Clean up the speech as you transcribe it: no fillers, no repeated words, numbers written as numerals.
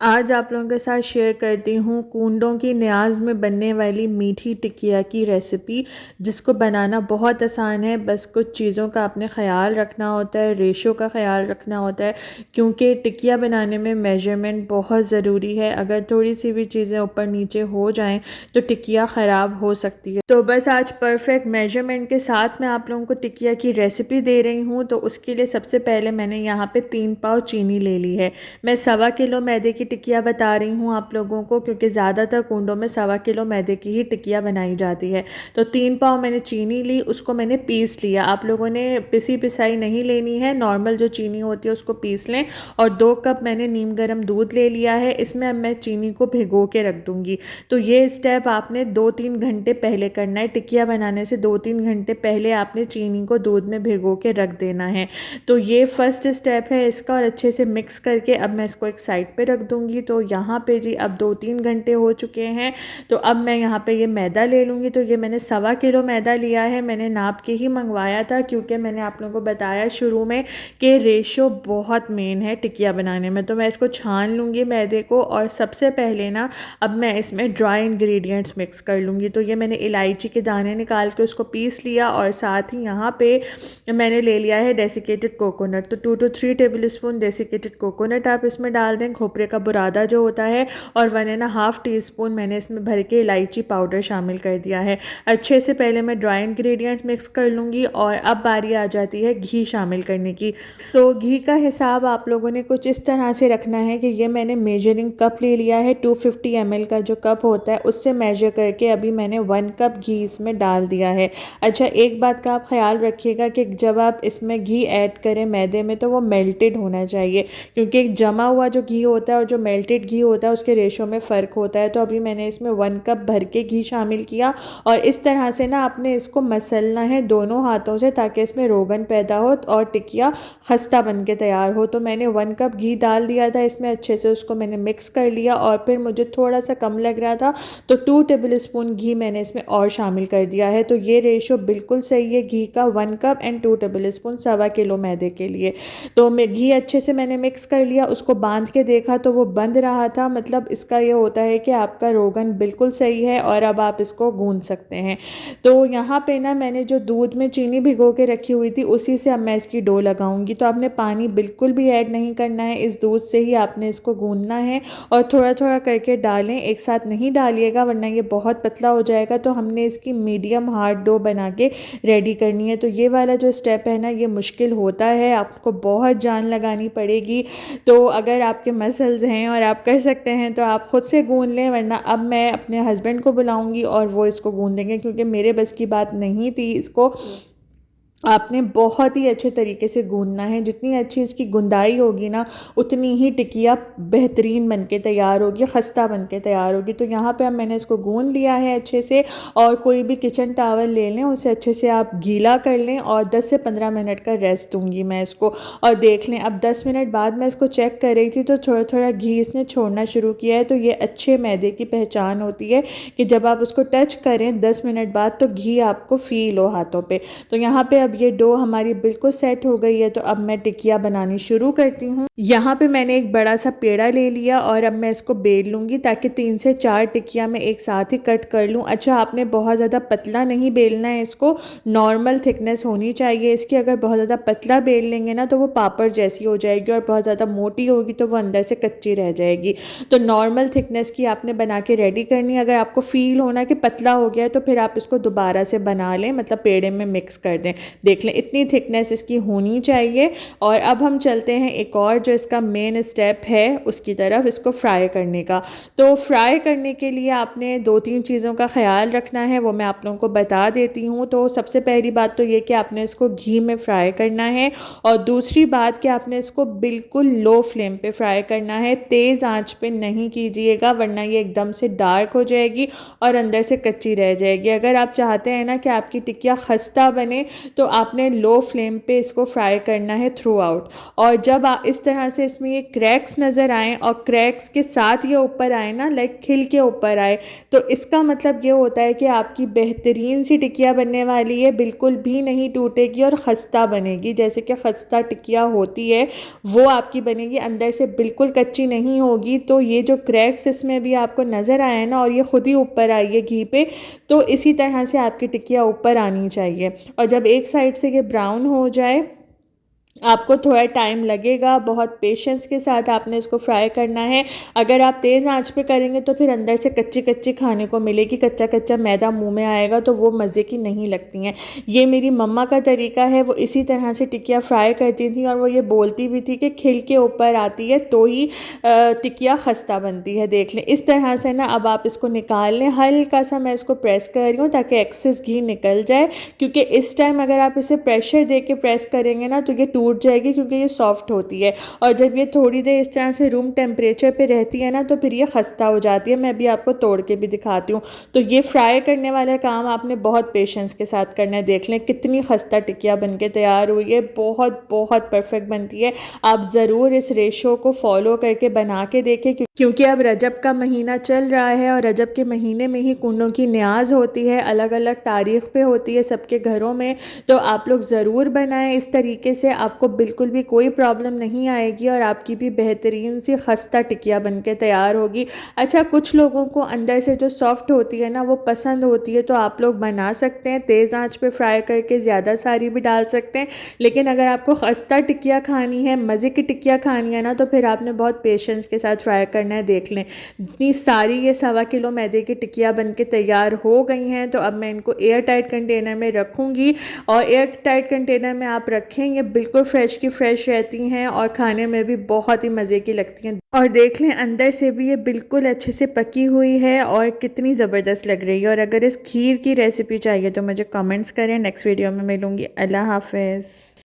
आज आप लोगों के साथ शेयर करती हूँ कूंडों की न्याज़ में बनने वाली मीठी टिकिया की रेसिपी, जिसको बनाना बहुत आसान है। बस कुछ चीज़ों का आपने ख़याल रखना होता है, रेशो का ख़याल रखना होता है, क्योंकि टिकिया बनाने में मेजरमेंट बहुत ज़रूरी है। अगर थोड़ी सी भी चीज़ें ऊपर नीचे हो जाएं तो टिकिया ख़राब हो सकती है। तो बस आज परफेक्ट मेजरमेंट के साथ मैं आप लोगों को टिकिया की रेसिपी दे रही हूँ। तो उसके लिए सबसे पहले मैंने यहाँ पे 3 पाव चीनी ले ली है। मैं 1.25 किलो मैदे की टिकिया बता रही हूँ आप लोगों को, क्योंकि ज़्यादातर कुंडों में 1.25 किलो मैदे की ही टिकिया बनाई जाती है। तो 3 पाव मैंने चीनी ली, उसको मैंने पीस लिया। आप लोगों ने पिसी पिसाई नहीं लेनी है, नॉर्मल जो चीनी होती है उसको पीस लें। और 2 कप मैंने नीम गर्म दूध ले लिया है। इसमें अब मैं चीनी को भिगो के रख दूँगी। तो ये स्टेप आपने 2-3 घंटे पहले करना है। टिकिया बनाने से 2-3 घंटे पहले आपने चीनी को दूध में भिगो के रख देना है। तो ये फर्स्ट स्टेप है इसका। और अच्छे से मिक्स करके अब मैं इसको एक साइड पे रख दूंगी। तो यहाँ पे जी अब 2-3 घंटे हो चुके हैं। तो अब मैं यहाँ पे ये मैदा ले लूँगी। तो ये मैंने 1.25 किलो मैदा लिया है। मैंने नाप के ही मंगवाया था, क्योंकि मैंने आप लोगों को बताया शुरू में कि रेशो बहुत मेन है टिकिया बनाने में। तो मैं इसको छान लूँगी मैदे को। और सबसे पहले ना अब मैं इसमें ड्राई इंग्रेडिएंट्स मिक्स कर लूँगी। तो ये मैंने इलायची के दाने निकाल के उसको पीस लिया। और साथ ही यहाँ पे मैंने ले लिया है डेसिकेटेड कोकोनट। तो 2 to 3 table spoon desiccated coconut आप इसमें डाल दें, खोपरे का बुरादा जो होता है। और 1.5 टीस्पून मैंने इसमें भर के इलायची पाउडर शामिल कर दिया है। अच्छे से पहले मैं ड्राई इंग्रेडिएंट्स मिक्स कर लूँगी। और अब बारी आ जाती है घी शामिल करने की। तो घी का हिसाब आप लोगों ने कुछ इस तरह से रखना है कि ये मैंने मेजरिंग कप ले लिया है। 250 ml का जो कप होता है उससे मेजर करके अभी मैंने 1 कप घी इसमें डाल दिया है। अच्छा, एक बात का आप ख्याल रखिएगा कि जब आप इसमें घी ऐड करें मैदे में, तो वो मेल्टेड होना चाहिए, क्योंकि एक जमा हुआ जो घी होता है और जो मेल्टेड घी होता है उसके रेशो में फ़र्क होता है। तो अभी मैंने इसमें 1 कप भर के घी शामिल किया। और इस तरह से ना आपने इसको मसलना है दोनों हाथों से, ताकि इसमें रोगन पैदा हो और टिकिया खस्ता बन के तैयार हो। तो मैंने 1 कप घी डाल दिया था इसमें, अच्छे से उसको मैंने मिक्स कर लिया। और फिर मुझे थोड़ा सा कम लग रहा था तो 2 टेबल स्पून घी मैंने इसमें और शामिल कर दिया है। तो ये रेशो बिल्कुल सही है घी का, 1 cup and 2 table spoon 1.25 kilo मैदे के लिए। तो मैं घी अच्छे से मैंने मिक्स कर लिया। उसको बांध के देखा तो वो बंध रहा था, मतलब इसका ये होता है कि आपका रोगन बिल्कुल सही है और अब आप इसको गूंथ सकते हैं। तो यहाँ पे ना मैंने जो दूध में चीनी भिगो के रखी हुई थी उसी से अब मैं इसकी डो लगाऊंगी। तो आपने पानी बिल्कुल भी ऐड नहीं करना है, इस दूध से ही आपने इसको गूंथना है। और थोड़ा थोड़ा करके डालें, एक साथ नहीं डालिएगा वरना ये बहुत पतला हो जाएगा। तो हमने इसकी मीडियम हार्ड डो बना के रेडी करनी है। तो ये वाला जो स्टेप है ना, ये मुश्किल होता है, आपको बहुत जान लगानी पड़ेगी। तो अगर आपके मसल्स हैं और आप कर सकते हैं तो आप ख़ुद से गूंथ लें, वरना अब मैं अपने हस्बैंड को बुलाऊंगी और वो इसको गूंथ देंगे, क्योंकि मेरे बस की बात नहीं थी। इसको आपने बहुत ही अच्छे तरीके से गूंथना है। जितनी अच्छी इसकी गुंदाई होगी ना, उतनी ही टिकिया बेहतरीन बन के तैयार होगी, खस्ता बन के तैयार होगी। तो यहाँ पे अब मैंने इसको गूंथ लिया है अच्छे से। और कोई भी किचन टावल ले लें, उसे अच्छे से आप गीला कर लें। और 10 से 15 मिनट का रेस्ट दूंगी मैं इसको। और देख लें, अब 10 मिनट बाद मैं इसको चेक कर रही थी तो थोड़ा थोड़ा घी इसने छोड़ना शुरू किया है। तो ये अच्छे मैदे की पहचान होती है कि जब आप उसको टच करें 10 मिनट बाद तो घी आपको फील हो हाथों पे। तो यहाँ पे अब ये डो हमारी बिल्कुल सेट हो गई है। तो अब मैं टिकिया बनानी शुरू करती हूँ। यहाँ पे मैंने एक बड़ा सा पेड़ा ले लिया और अब मैं इसको बेल लूँगी, ताकि 3 से 4 टिकिया मैं एक साथ ही कट कर लूँ। अच्छा, आपने बहुत ज़्यादा पतला नहीं बेलना है इसको, नॉर्मल थिकनेस होनी चाहिए इसकी। अगर बहुत ज़्यादा पतला बेल लेंगे ना तो वो पापड़ जैसी हो जाएगी, और बहुत ज़्यादा मोटी होगी तो वो अंदर से कच्ची रह जाएगी। तो नॉर्मल थिकनेस की आपने बना के रेडी करनी है। अगर आपको फील होना कि पतला हो गया है तो फिर आप इसको दोबारा से बना लें, मतलब पेड़े में मिक्स कर दें। देख लें, इतनी थिकनेस इसकी होनी चाहिए। और अब हम चलते हैं एक और जो इसका मेन स्टेप है उसकी तरफ, इसको फ्राई करने का। तो फ्राई करने के लिए आपने 2-3 चीज़ों का ख्याल रखना है, वो मैं आप लोगों को बता देती हूँ। तो सबसे पहली बात तो ये कि आपने इसको घी में फ्राई करना है। और दूसरी बात कि आपने इसको बिल्कुल लो फ्लेम पे फ्राई करना है, तेज़ आंच पे नहीं कीजिएगा, वरना ये एकदम से डार्क हो जाएगी और अंदर से कच्ची रह जाएगी। अगर आप चाहते हैं ना कि आपकी टिकिया खस्ता बने, तो आपने लो फ्लेम पे इसको फ्राई करना है थ्रू आउट। और जब इस तरह से इसमें ये क्रैक्स नज़र आएँ और क्रैक्स के साथ ये ऊपर आए ना, लाइक खिल के ऊपर आए, तो इसका मतलब ये होता है कि आपकी बेहतरीन सी टिकिया बनने वाली है, बिल्कुल भी नहीं टूटेगी और खस्ता बनेगी। जैसे कि खस्ता टिकिया होती है वो आपकी बनेगी, अंदर से बिल्कुल कच्ची नहीं होगी। तो ये जो क्रैक्स इसमें भी आपको नज़र आए ना, और ये खुद ही ऊपर आई है घी पे, तो इसी तरह से आपकी टिकिया ऊपर आनी चाहिए। और जब एक साइड से ये ब्राउन हो जाए, आपको थोड़ा टाइम लगेगा, बहुत पेशेंस के साथ आपने इसको फ्राई करना है। अगर आप तेज़ आंच पे करेंगे तो फिर अंदर से कच्ची कच्ची खाने को मिलेगी, कच्चा कच्चा मैदा मुंह में आएगा, तो वो मज़े की नहीं लगती हैं। ये मेरी मम्मा का तरीका है, वो इसी तरह से टिकिया फ्राई करती थी और वो ये बोलती भी थी कि खिल के ऊपर आती है तो ही टिकिया खस्ता बनती है। देख लें इस तरह से ना। अब आप इसको निकाल लें, हल्का सा मैं इसको प्रेस कर रही हूँ ताकि एक्सेस घी निकल जाए, क्योंकि इस टाइम अगर आप इसे प्रेशर दे के प्रेस करेंगे ना तो ये टूट जाएगी, क्योंकि ये सॉफ्ट होती है। और जब ये थोड़ी देर इस तरह से रूम टेम्परेचर पे रहती है ना, तो फिर ये खस्ता हो जाती है। मैं भी आपको तोड़ के भी दिखाती हूँ। तो ये फ्राई करने वाला काम आपने बहुत पेशेंस के साथ करना है। देख लें कितनी खस्ता टिकिया बन के तैयार हुई है, बहुत बहुत परफेक्ट बनती है। आप ज़रूर इस रेशो को फॉलो करके बना के देखें, क्योंकि अब रजब का महीना चल रहा है और रजब के महीने में ही कूंडों की न्याज होती है, अलग अलग तारीख़ पे होती है सबके घरों में। तो आप लोग ज़रूर बनाएं इस तरीके से, आपको बिल्कुल भी कोई प्रॉब्लम नहीं आएगी और आपकी भी बेहतरीन सी खस्ता टिकिया बन के तैयार होगी। अच्छा, कुछ लोगों को अंदर से जो सॉफ्ट होती है ना वो पसंद होती है, तो आप लोग बना सकते हैं, तेज़ आंच पे फ्राई करके ज़्यादा सारी भी डाल सकते हैं। लेकिन अगर आपको खस्ता टिकिया खानी है, मज़े की टिकिया खानी है ना, तो फिर आपने बहुत पेशेंस के साथ फ्राई करना है। देख लें इतनी सारी ये 1.25 किलो मैदे की टिकिया बन के तैयार हो गई हैं। तो अब मैं इनको एयर टाइट कंटेनर में रखूँगी, और एयर टाइट कंटेनर में आप रखेंगे बिल्कुल फ्रेश की फ्रेश रहती हैं और खाने में भी बहुत ही मज़े की लगती हैं। और देख लें अंदर से भी ये बिल्कुल अच्छे से पकी हुई है और कितनी ज़बरदस्त लग रही है। और अगर इस खीर की रेसिपी चाहिए तो मुझे कमेंट्स करें। नेक्स्ट वीडियो में मिलूँगी। अल्लाह हाफ़िज़।